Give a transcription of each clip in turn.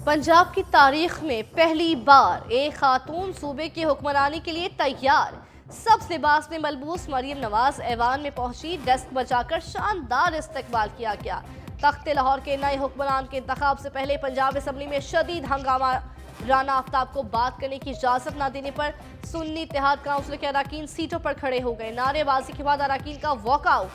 पंजाब की तारीख में पहली बार एक खातून सूबे की हुक्मरानी के लिए तैयार। सब लिबास में मलबूस मरियम नवाज ऐवान में पहुंची। डेस्क बजाकर शानदार इस्तकबाल किया गया। तख्ते लाहौर के नए हुक्मरान के इंतखाब से पहले पंजाब असम्बली में शदीद हंगामा। राना आफ्ताब को बात करने की इजाजत न देने पर सुन्नी इत्तेहाद काउंसिल के अरकान सीटों पर खड़े हो गए। नारेबाजी के बाद अरकान का वॉकआउट।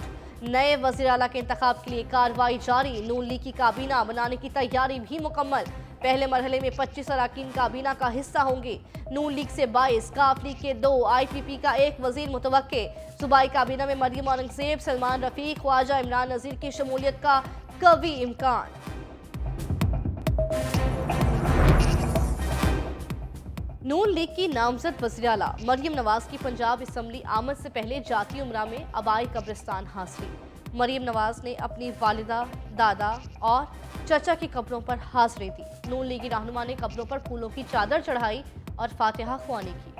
नए वज़ीर आला के इंतखाब के लिए कार्रवाई जारी। नून लीग की काबीना बनाने की तैयारी भी मुकम्मल। पहले मरहले में 25 अरकान काबीना का हिस्सा होंगे। नून लीग से 22, काफ लीग के 2, IPP का 1 वजीर मुतवक्के। सूबाई काबीना में मरियम औरंगजेब, सलमान रफीक, ख्वाजा इमरान नज़ीर की शमूलियत का कवी इम्कान। नून लीग की नामजद वज़ीर आला मरियम नवाज की पंजाब असम्बली आमद से पहले जाती उम्रा में आबाई कब्रिस्तान हाजिरी। मरियम नवाज ने अपनी वालिदा, दादा और चचा की कब्रों पर हाजिरी दी। नून लीगी रहनुमा ने कब्रों पर फूलों की चादर चढ़ाई और फातिहा ख्वानी की।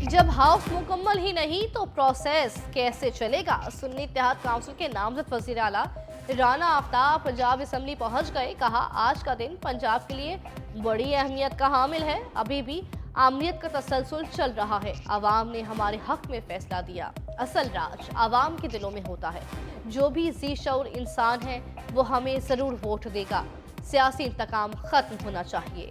जब हाउस मुकम्मल ही नहीं तो प्रोसेस कैसे चलेगा? सुन्नी इत्तेहाद काउंसिल के नामजद वज़ीर आला राना आफ्ताब पंजाब असम्बली पहुंच गए। कहा, आज का दिन पंजाब के लिए बड़ी अहमियत का हामिल है। अभी भी आमनीयत का तसलसल चल रहा है। आवाम ने हमारे हक में फैसला दिया। असल राज आवाम के दिलों में होता है। जो भी जी शऊर इंसान है वो हमें जरूर वोट देगा। सियासी इंतकाम खत्म होना चाहिए।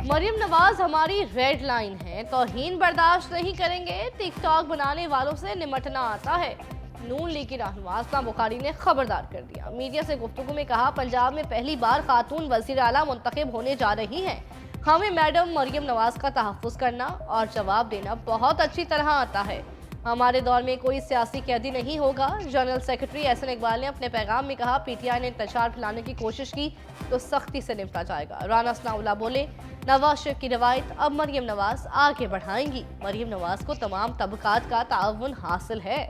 मरियम नवाज हमारी रेड लाइन है। तौहीन बर्दाश्त नहीं करेंगे। टिकटॉक बनाने वालों से निमटना आता है। नून लीग की रहनुमा असमा बुखारी ने खबरदार कर दिया। मीडिया से गुफ्तगू में कहा, पंजाब में पहली बार खातून वज़ीर आला मुंतखब होने जा रही हैं। हमें मैडम मरियम नवाज का तहफ़्फ़ुज़ करना और जवाब देना बहुत अच्छी तरह आता है। हमारे दौर में कोई सियासी कैदी नहीं होगा। जनरल सेक्रेटरी एहसन इकबाल ने अपने पैगाम में कहा, PTI ने इंतशार फैलाने की कोशिश की तो सख्ती से निपटा जाएगा। राना सनाउल्लाह बोले, नवाज शरीफ की रवायत अब मरियम नवाज आगे बढ़ाएंगी। मरियम नवाज को तमाम तबकात का ताउन हासिल है।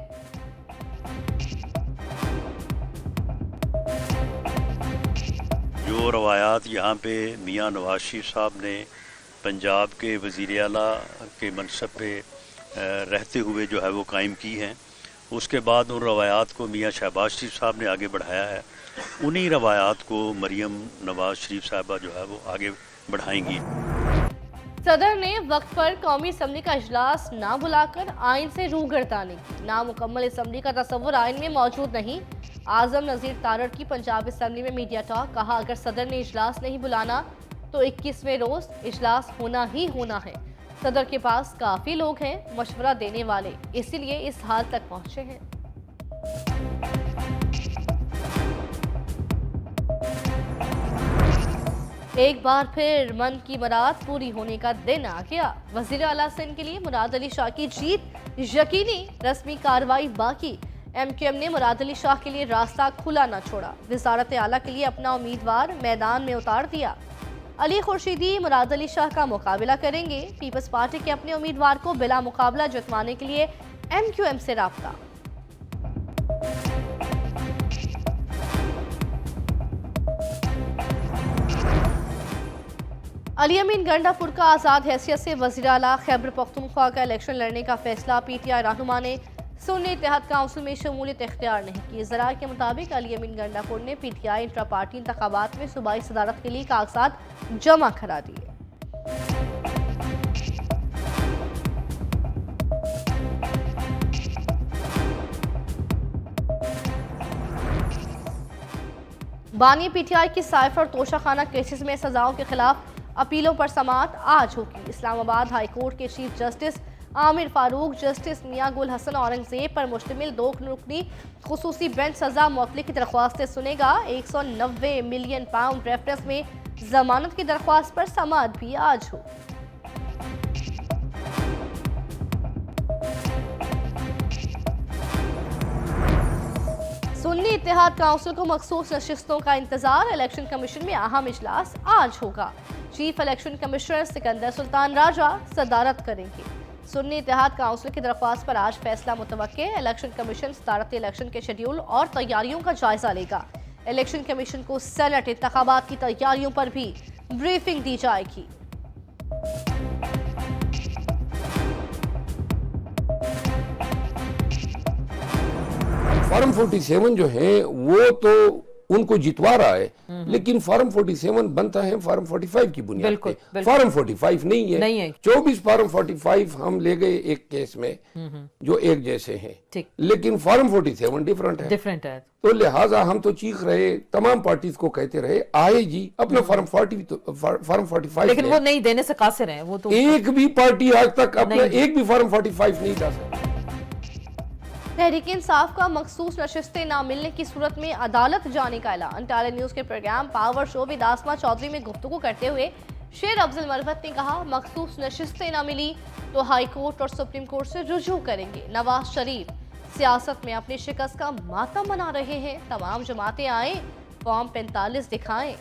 जो रवायात यहाँ पे मियाँ नवाज शरीफ साहब ने पंजाब के वज़ीर आला के मनसब पे रहते हुए जो है वो कायम की हैं, उसके बाद उन रवायात को मियाँ शहबाज शरीफ साहब ने आगे बढ़ाया है। उन्हीं रवायात को मरियम नवाज शरीफ साहबा जो है वो आगे बढ़ाएंगी। सदर ने वक्त पर कौमी असम्बली का इजलास ना बुलाकर आइन से रूगर्दानी की। नामुकम्मल असम्बली का तस्वुर आइन में मौजूद नहीं। आजम नज़ीर तारड़ की पंजाब असम्बली में मीडिया टॉक। कहा, अगर सदर ने इजलास नहीं बुलाना तो 21वें रोज इजलास होना ही होना है। सदर के पास काफी लोग हैं मशवरा देने वाले, इसीलिए इस हाल तक पहुंचे हैं। एक बार फिर मन की मुराद पूरी होने का दिन आ गया। वज़ीर आला सिंध के लिए मुराद अली शाह की जीत यकीनी। रस्मी कार्रवाई बाकी। MQM ने मुराद अली शाह के लिए रास्ता खुला न छोड़ा। वज़ारत आला के लिए अपना उम्मीदवार मैदान में उतार दिया। अली खुर्शीदी मुराद अली शाह का मुकाबला करेंगे। पीपल्स पार्टी के अपने उम्मीदवार को बिला मुकाबला जितवाने के लिए MQM से राब्ता। अली अमीन गंडापुर का आज़ाद हैसियत से वज़ीर आला खैबर पख्तूनख्वा का इलेक्शन लड़ने का फैसला। PTI रहनुमा ने सुन्नी इत्तेहाद काउंसिल में शमूलियत इख्तियार नहीं की। ज़राए के मुताबिक अली अमीन गंडापुर ने PTI इंट्रा पार्टी इंतखाबात में सूबाई सदारत के लिए कागजात जमा करा दिए। बानी PTI की साइफर और तोशाखाना केसेस में सजाओं के खिलाफ अपीलों पर समाअत आज होगी। इस्लामाबाद हाई कोर्ट के chief justice Aamer Farooq justice Mian Gul Hassan Aurangzeb पर मुश्तमिल 2 रुकनी खुसूसी बेंच सजा मुअत्तली की दरख्वास्तें सुनेगा। 190 मिलियन पाउंड रेफरेंस में जमानत की दरख्वास्त पर समाअत भी आज हो। सुन्नी इत्तेहाद काउंसिल को मखसूस नशिस्तों का इंतजार। इलेक्शन कमीशन में अहम इजलास आज होगा। Chief election commissioner Sikandar Sultan Raja सदारत करेंगे। सुन्नी इत्तेहाद काउंसिल की दरख्वास्त पर आज फैसला मुतवक्के। इलेक्शन कमीशन सदारती इलेक्शन के शेड्यूल और तैयारियों का जायजा लेगा। इलेक्शन कमीशन को सेनेट इंतखाबात की तैयारियों पर भी ब्रीफिंग दी जाएगी। फॉर्म 47 जो है वो तो उनको जितवा रहा है, लेकिन फॉर्म 47 बनता है फॉर्म 45 की बुनियाद बिल्कुल, पे। फॉर्म 45 नहीं है। 24 फॉर्म 45 हम ले गए एक केस में जो एक जैसे हैं, ठीक, लेकिन फॉर्म 47 डिफरेंट है। तो लिहाजा हम तो चीख रहे, तमाम पार्टीज को कहते रहे, आए जी अपना फॉर्म 45, लेकिन वो नहीं देने से कासिर हैं वो तो। एक भी पार्टी आज तक अपना एक भी फॉर्म 45 नहीं ला सकती। तहरीक इंसाफ का मखसूस नशिस्तें ना मिलने की सूरत में अदालत जाने का ऐलान। टाले न्यूज़ के प्रोग्राम पावर शो विद आसमा चौधरी में गुफ्तगू करते हुए शेर अफजल मरवत ने कहा, मखसूस नशिस्तें ना मिली तो हाई कोर्ट और सुप्रीम कोर्ट से रुजू करेंगे। नवाज शरीफ सियासत में अपनी शिकस्त का मातम मना रहे हैं, तमाम जमातें आए, फॉर्म 45 दिखाएं।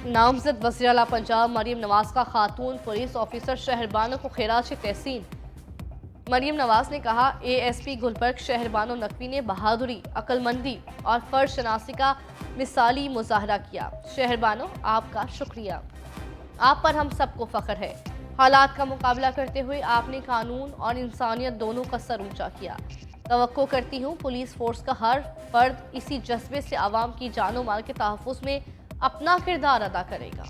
नामजद वज़ीर आला पंजाब मरीम नवाज का खातून पुलिस ऑफिसर शहरबानो को खिराज तहसीन। मरीम नवाज ने कहा, ASP गुलबर्ग शहरबानो नकवी ने बहादुरी, अक्लमंदी और फर्ज शनासी का मिसाली मुजाहरा किया। शहरबानो, आपका शुक्रिया, आप पर हम सबको फख्र है। हालात का मुकाबला करते हुए आपने कानून और इंसानियत दोनों का सर ऊंचा किया। तवक्को करती हूँ पुलिस फोर्स का हर फर्द इसी जज्बे से आवाम की जानो माल के तहफ़्फ़ुज़ में अपना किरदार अदा करेगा।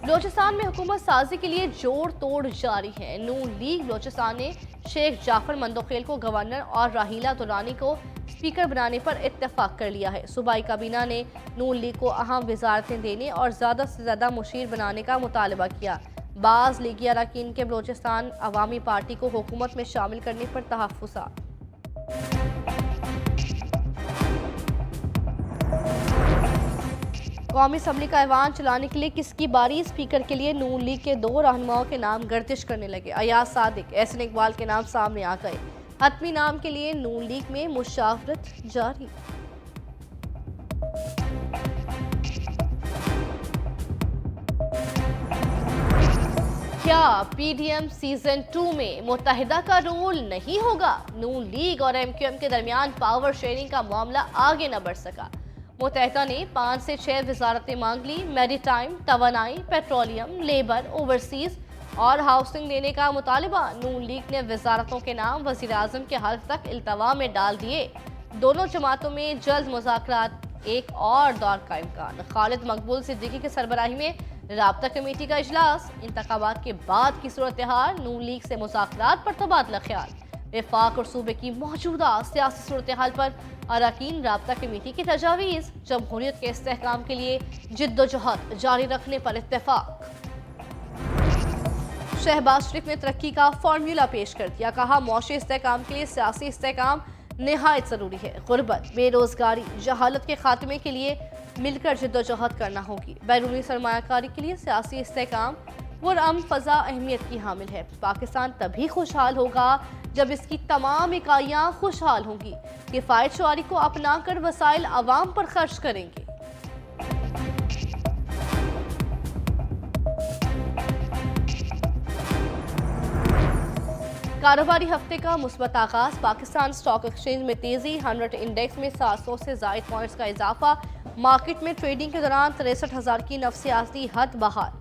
बलोचिस्तान में हुकूमत साजी के लिए जोड़ तोड़ जारी है। नून लीग बलोचिस्तान ने शेख जाफर मंदोखेल को गवर्नर और राहीला दुरानी को स्पीकर बनाने पर इत्तेफाक कर लिया है। सूबाई काबीना ने नून लीग को अहम वजारतें देने और ज़्यादा से ज़्यादा मुशीर बनाने का मुतालबा किया। बाज़ लीगी अरकान के बलोचिस्तान अवामी पार्टी को हुकूमत में शामिल करने पर तहफ़्फ़ुज़ात। कौमी असम्बली का ऐवान चलाने के लिए किसकी बारी? स्पीकर के लिए नून लीग के 2 रहनुमाओं के नाम गर्दिश करने लगे। अयाज सादिक, एहसन इकबाल के नाम सामने आ गए। हतमी नाम के लिए नून लीग में मुशावरत जारी। क्या PDM सीजन 2 में मुत्तहिदा का रोल नहीं होगा? नून लीग और MQM के दरमियान पावर शेयरिंग का मामला आगे न बढ़ सका। मुत्तहिदा ने 5 से 6 वजारतें मांग ली। मैरीटाइम, तवानाई, पेट्रोलियम, लेबर, ओवरसीज और हाउसिंग देने का मुतालिबा। नून लीग ने वजारतों के नाम वज़ीर आज़म के हल्फ तक इल्तवा में डाल दिए। दोनों जमातों में जल्द मुज़ाकरात, एक और दौर का इम्कान। खालिद मकबूल सिद्दीकी की सरबराही में राब्ता कमेटी का इजलास। इंतखाबात के बाद की सूरत हाल, नून लीग से मुज़ाकरात पर तबादला ख्याल। वफाक और सूबे की मौजूदा सियासी सूरत हाल पर अरकान राब्ता कमेटी की तजावीज़। जमहूरियत के इस्तेहकाम के लिए जिद्दोजहद जारी रखने पर इत्तेफाक। शहबाज शरीफ ने तरक्की का फार्मूला पेश कर दिया। कहा, मौशी इस्तेहकाम के लिए सियासी इस्तेहकाम नहायत ज़रूरी है। गुर्बत, बेरोज़गारी, जहालत के खात्मे के लिए मिलकर जिद्दोजहद करना होगी। बैरूनी सरमायाकारी के लिए सियासी इस्तेहकाम पुरअमन फ़ज़ा अहमियत की हामिल है। पाकिस्तान तभी खुशहाल होगा जब इसकी तमाम इकाइयाँ खुशहाल होंगी। किफ़ायत शुआरी को अपना कर वसाइल अवाम पर खर्च करेंगे। कारोबारी हफ्ते का मुस्बत आगाज। पाकिस्तान स्टॉक एक्सचेंज में तेजी, 100 इंडेक्स में 700 से ज़ायद पॉइंट्स का इजाफा। मार्केट में ट्रेडिंग के दौरान 63,000 की नफसियाती हद बहाल।